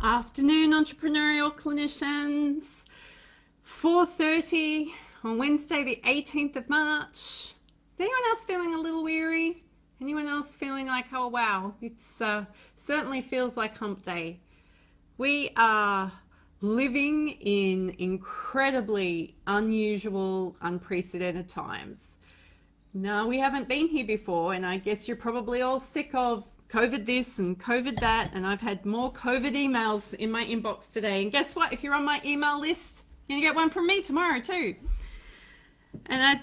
afternoon, entrepreneurial clinicians. 4:30 on Wednesday, the 18th of March. Is anyone else feeling a little weary? Anyone else feeling like, oh wow, it's certainly feels like hump day. We are living in incredibly unusual, unprecedented times. No, we haven't been here before, and I guess you're probably all sick of COVID this and COVID that, and I've had more COVID emails in my inbox today. And guess what? If you're on my email list, you're gonna get one from me tomorrow too. And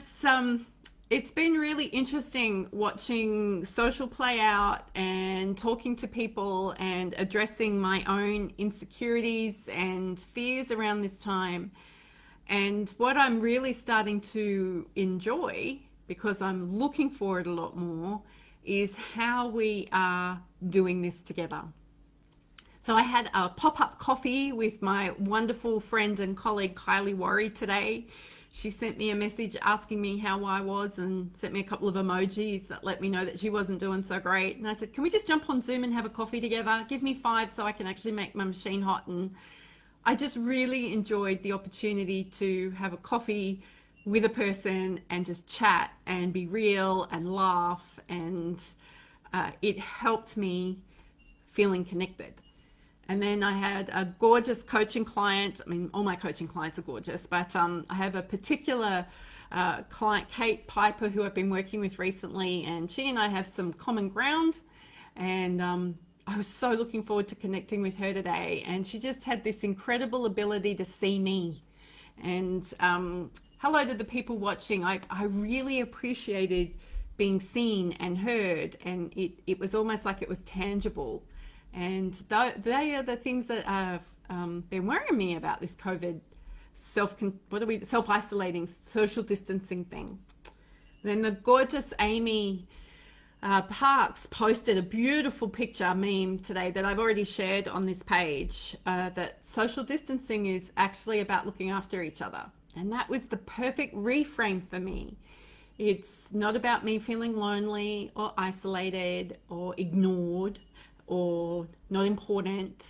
it's been really interesting watching social play out and talking to people and addressing my own insecurities and fears around this time. And what I'm really starting to enjoy, because I'm looking for it a lot more, is how we are doing this together. So I had a pop-up coffee with my wonderful friend and colleague Kylie today. She sent me a message asking me how I was and sent me a couple of emojis that let me know that she wasn't doing so great. And I said, can we just jump on Zoom and have a coffee together? Give me 5 so I can actually make my machine hot. And I just really enjoyed the opportunity to have a coffee with a person and just chat and be real and laugh, and it helped me feeling connected. And then I had a gorgeous coaching client. I mean, all my coaching clients are gorgeous, but I have a particular client, Kate Piper, who I've been working with recently, and she and I have some common ground, and I was so looking forward to connecting with her today. And she just had this incredible ability to see me. And hello to the people watching. I really appreciated being seen and heard, and it was almost like it was tangible. And they are the things that have been worrying me about this COVID self-isolating, social distancing thing. Then the gorgeous Amy Parks posted a beautiful picture meme today that I've already shared on this page, that social distancing is actually about looking after each other. And that was the perfect reframe for me. It's not about me feeling lonely or isolated or ignored or not important.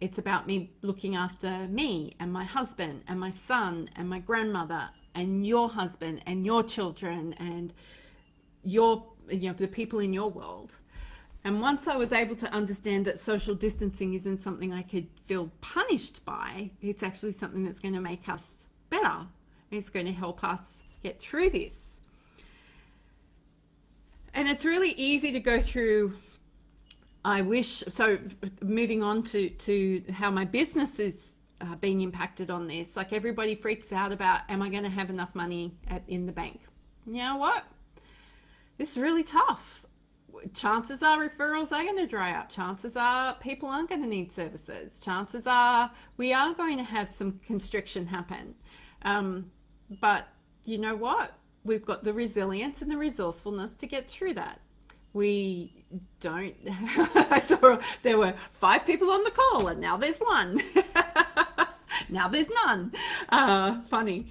It's about me looking after me and my husband and my son and my grandmother and your husband and your children and the people in your world. And once I was able to understand that social distancing isn't something I could feel punished by, it's actually something that's going to make us better. It's going to help us get through this. And it's really easy to go through, so moving on to how my business is being impacted on this. Like, everybody freaks out about, am I going to have enough money in the bank? You know what? It's really tough. Chances are referrals are going to dry up. Chances are people aren't going to need services. Chances are we are going to have some constriction happen. But you know what? We've got the resilience and the resourcefulness to get through that. We don't. I saw there were 5 people on the call and now there's 1. Now there's none. Funny.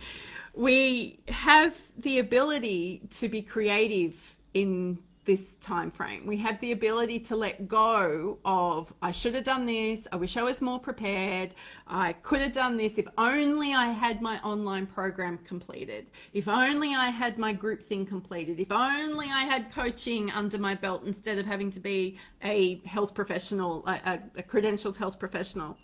We have the ability to be creative in this time frame. We have the ability to let go of, I should have done this, I wish I was more prepared, I could have done this if only I had my online program completed, if only I had my group thing completed, if only I had coaching under my belt instead of having to be a health professional, a credentialed health professional.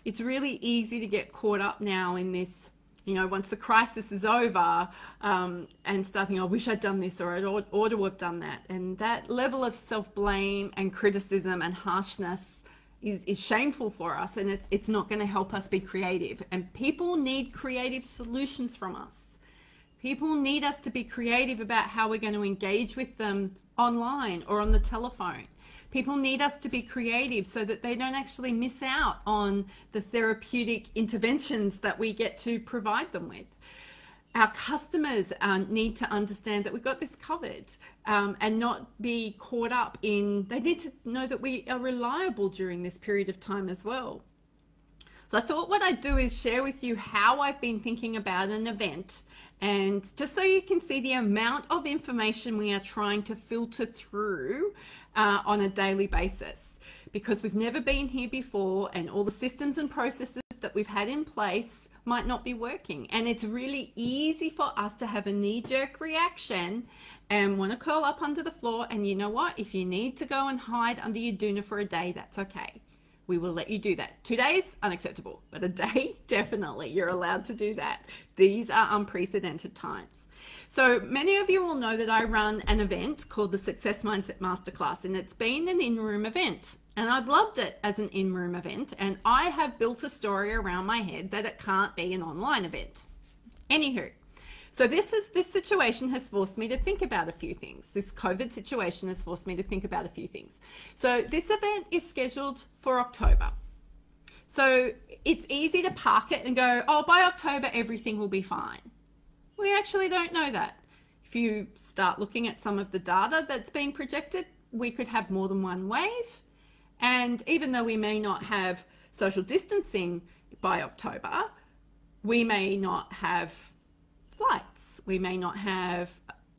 It's really easy to get caught up now in this, once the crisis is over, and starting, I wish I'd done this, or I ought to have done that. And that level of self-blame and criticism and harshness is shameful for us, and it's not going to help us be creative. And people need creative solutions from us. People need us to be creative about how we're going to engage with them online or on the telephone. People need us to be creative so that they don't actually miss out on the therapeutic interventions that we get to provide them with. Our customers need to understand that we've got this covered, and not be caught up in, they need to know that we are reliable during this period of time as well. So I thought what I'd do is share with you how I've been thinking about an event, and just so you can see the amount of information we are trying to filter through on a daily basis. because we've never been here before, and all the systems and processes that we've had in place might not be working. And it's really easy for us to have a knee-jerk reaction and want to curl up under the floor. And you know what? If you need to go and hide under your doona for a day, that's okay. We will let you do that. 2 days, unacceptable, but a day, definitely. You're allowed to do that. These are unprecedented times. So many of you will know that I run an event called the Success Mindset Masterclass, and it's been an in-room event. And I've loved it as an in-room event, and I have built a story around my head that it can't be an online event. Anywho, so this situation has forced me to think about a few things. This COVID situation has forced me to think about a few things. So this event is scheduled for October. So it's easy to park it and go, oh, by October, everything will be fine. We actually don't know that. If you start looking at some of the data that's being projected, we could have more than one wave. And even though we may not have social distancing by October, we may not have flights. We may not have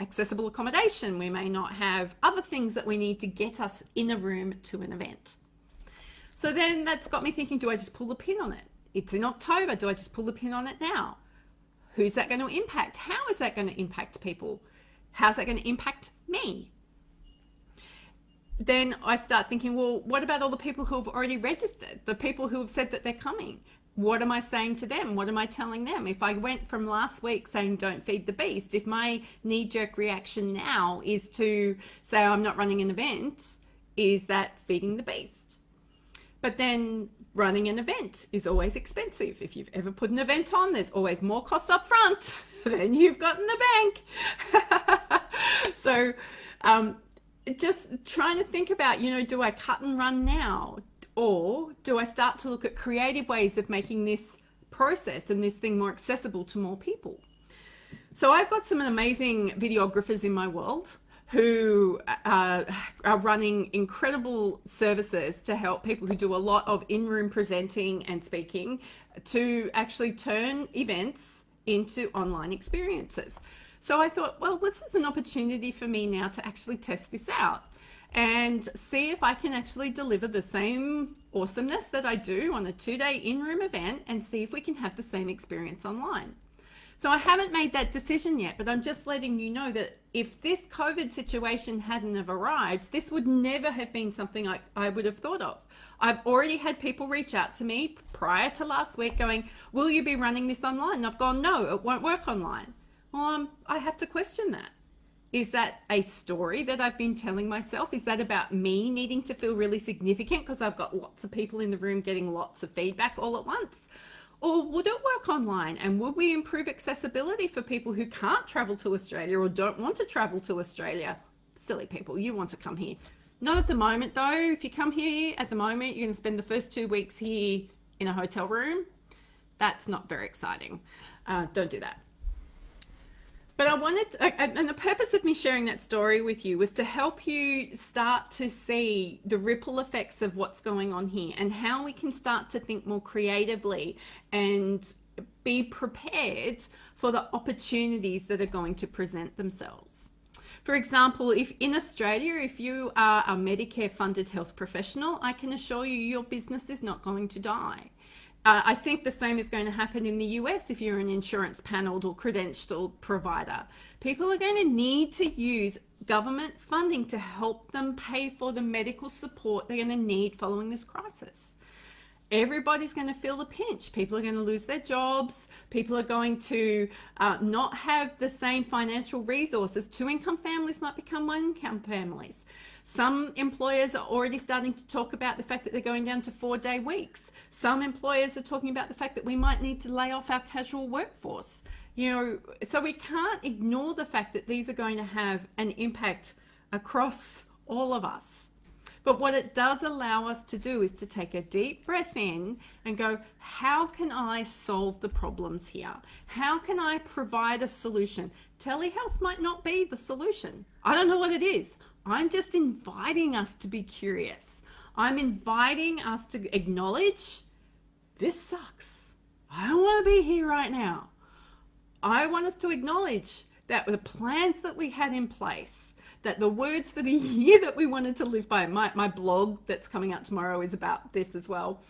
accessible accommodation. We may not have other things that we need to get us in a room to an event. So then that's got me thinking, do I just pull the pin on it? It's in October. Do I just pull the pin on it now? Who's that going to impact? How is that going to impact people? How's that going to impact me? Then I start thinking, well, what about all the people who have already registered? The people who have said that they're coming? What am I saying to them? What am I telling them? If I went from last week saying don't feed the beast, if my knee-jerk reaction now is to say I'm not running an event, is that feeding the beast? But then running an event is always expensive. If you've ever put an event on, there's always more costs up front than you've got in the bank. So just trying to think about, do I cut and run now? Or do I start to look at creative ways of making this process and this thing more accessible to more people? So I've got some amazing videographers in my world who are running incredible services to help people who do a lot of in-room presenting and speaking to actually turn events into online experiences. So I thought, well, this is an opportunity for me now to actually test this out and see if I can actually deliver the same awesomeness that I do on a 2-day in-room event and see if we can have the same experience online. So I haven't made that decision yet, but I'm just letting you know that if this COVID situation hadn't have arrived, this would never have been something I would have thought of. I've already had people reach out to me prior to last week going, will you be running this online? And I've gone, no, it won't work online. Well, I have to question that. Is that a story that I've been telling myself? Is that about me needing to feel really significant because I've got lots of people in the room getting lots of feedback all at once? Or would it work online? And would we improve accessibility for people who can't travel to Australia or don't want to travel to Australia? Silly people, you want to come here. Not at the moment though. If you come here at the moment, you're going to spend the first 2 weeks here in a hotel room. That's not very exciting. Don't do that. But I wanted, and the purpose of me sharing that story with you was to help you start to see the ripple effects of what's going on here and how we can start to think more creatively and be prepared for the opportunities that are going to present themselves. For example, if in Australia, if you are a Medicare funded health professional, I can assure you your business is not going to die. I think the same is going to happen in the US if you're an insurance paneled or credentialed provider. People are going to need to use government funding to help them pay for the medical support they're going to need following this crisis. Everybody's going to feel the pinch. People are going to lose their jobs. People are going to not have the same financial resources. 2-income families might become 1-income families. Some employers are already starting to talk about the fact that they're going down to 4-day weeks. Some employers are talking about the fact that we might need to lay off our casual workforce. So we can't ignore the fact that these are going to have an impact across all of us. But what it does allow us to do is to take a deep breath in and go, how can I solve the problems here? How can I provide a solution? Telehealth might not be the solution. I don't know what it is. I'm just inviting us to be curious. I'm inviting us to acknowledge this sucks. I don't want to be here right now. I want us to acknowledge that the plans that we had in place, that the words for the year that we wanted to live by, my blog that's coming out tomorrow is about this as well,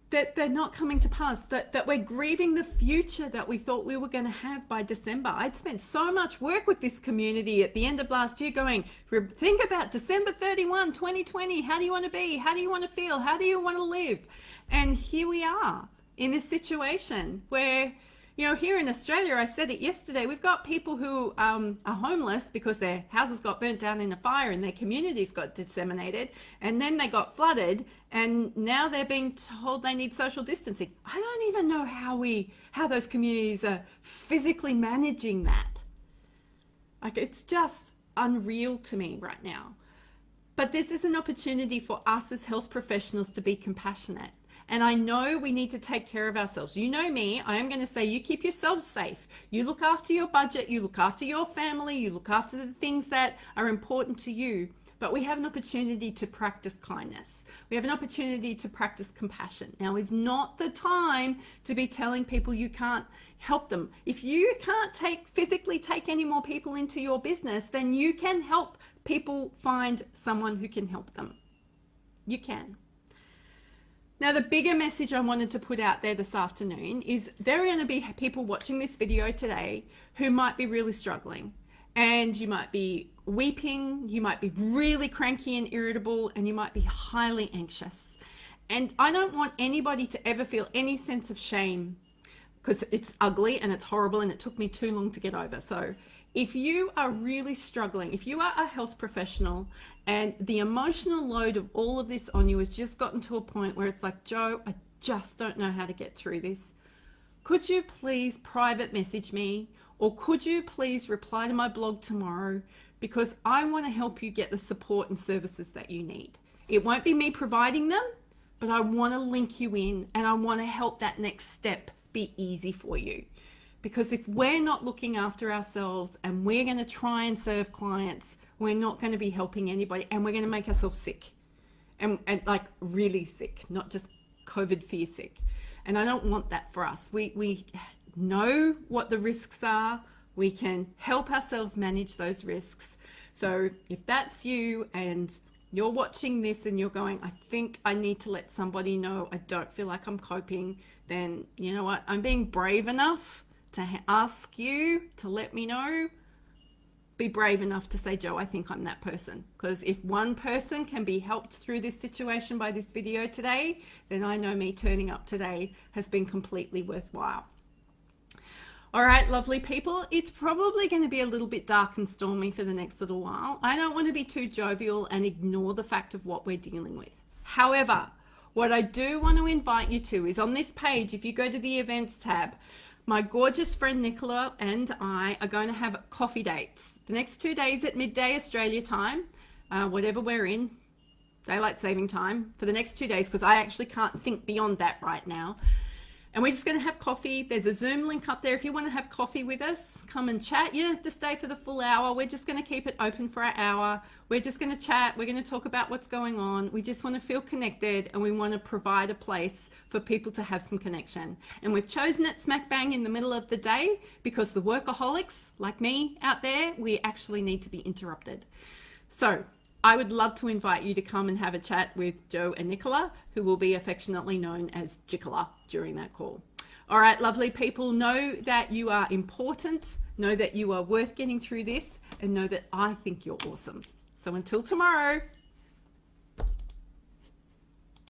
that they're not coming to pass, that we're grieving the future that we thought we were going to have by December. I'd spent so much work with this community at the end of last year going, think about December 31, 2020. How do you want to be? How do you want to feel? How do you want to live? And here we are in this situation where, you know, here in Australia, I said it yesterday, we've got people who are homeless because their houses got burnt down in a fire and their communities got disseminated, and then they got flooded, and now they're being told they need social distancing. I don't even know how those communities are physically managing that. Like, it's just unreal to me right now. But this is an opportunity for us as health professionals to be compassionate. And I know we need to take care of ourselves. You know me, I am going to say you keep yourselves safe. You look after your budget, you look after your family, you look after the things that are important to you. But we have an opportunity to practice kindness. We have an opportunity to practice compassion. Now is not the time to be telling people you can't help them. If you can't physically take any more people into your business, then you can help people find someone who can help them. You can. Now, the bigger message I wanted to put out there this afternoon is there are going to be people watching this video today who might be really struggling, and you might be weeping, you might be really cranky and irritable, and you might be highly anxious. And I don't want anybody to ever feel any sense of shame, because it's ugly and it's horrible and it took me too long to get over. So if you are really struggling, if you are a health professional and the emotional load of all of this on you has just gotten to a point where it's like, Joe, I just don't know how to get through this. Could you please private message me, or could you please reply to my blog tomorrow, because I want to help you get the support and services that you need. It won't be me providing them, but I want to link you in, and I want to help that next step be easy for you. Because if we're not looking after ourselves and we're going to try and serve clients, we're not going to be helping anybody, and we're going to make ourselves sick and like really sick, not just COVID fear sick. And I don't want that for us. We know what the risks are. We can help ourselves manage those risks. So if that's you and you're watching this and you're going, I think I need to let somebody know I don't feel like I'm coping, then you know what? I'm being brave enough to ask you to let me know. Be brave enough to say, Joe, I think I'm that person. Because if one person can be helped through this situation by this video today, then I know me turning up today has been completely worthwhile. All right, lovely people, it's probably going to be a little bit dark and stormy for the next little while. I don't want to be too jovial and ignore the fact of what we're dealing with. However, what I do want to invite you to is on this page, if you go to the events tab, my gorgeous friend Nicola and I are going to have coffee dates the next 2 days at midday Australia time, whatever we're in, daylight saving time, for the next 2 days, because I actually can't think beyond that right now. And we're just going to have coffee. There's a Zoom link up there. If you want to have coffee with us, come and chat. You don't have to stay for the full hour. We're just going to keep it open for an hour. We're just going to chat. We're going to talk about what's going on. We just want to feel connected, and we want to provide a place for people to have some connection. And we've chosen it smack bang in the middle of the day because the workaholics like me out there, we actually need to be interrupted. So I would love to invite you to come and have a chat with Joe and Nicola, who will be affectionately known as Jicola during that call. All right, lovely people, know that you are important, know that you are worth getting through this, and know that I think you're awesome. So until tomorrow.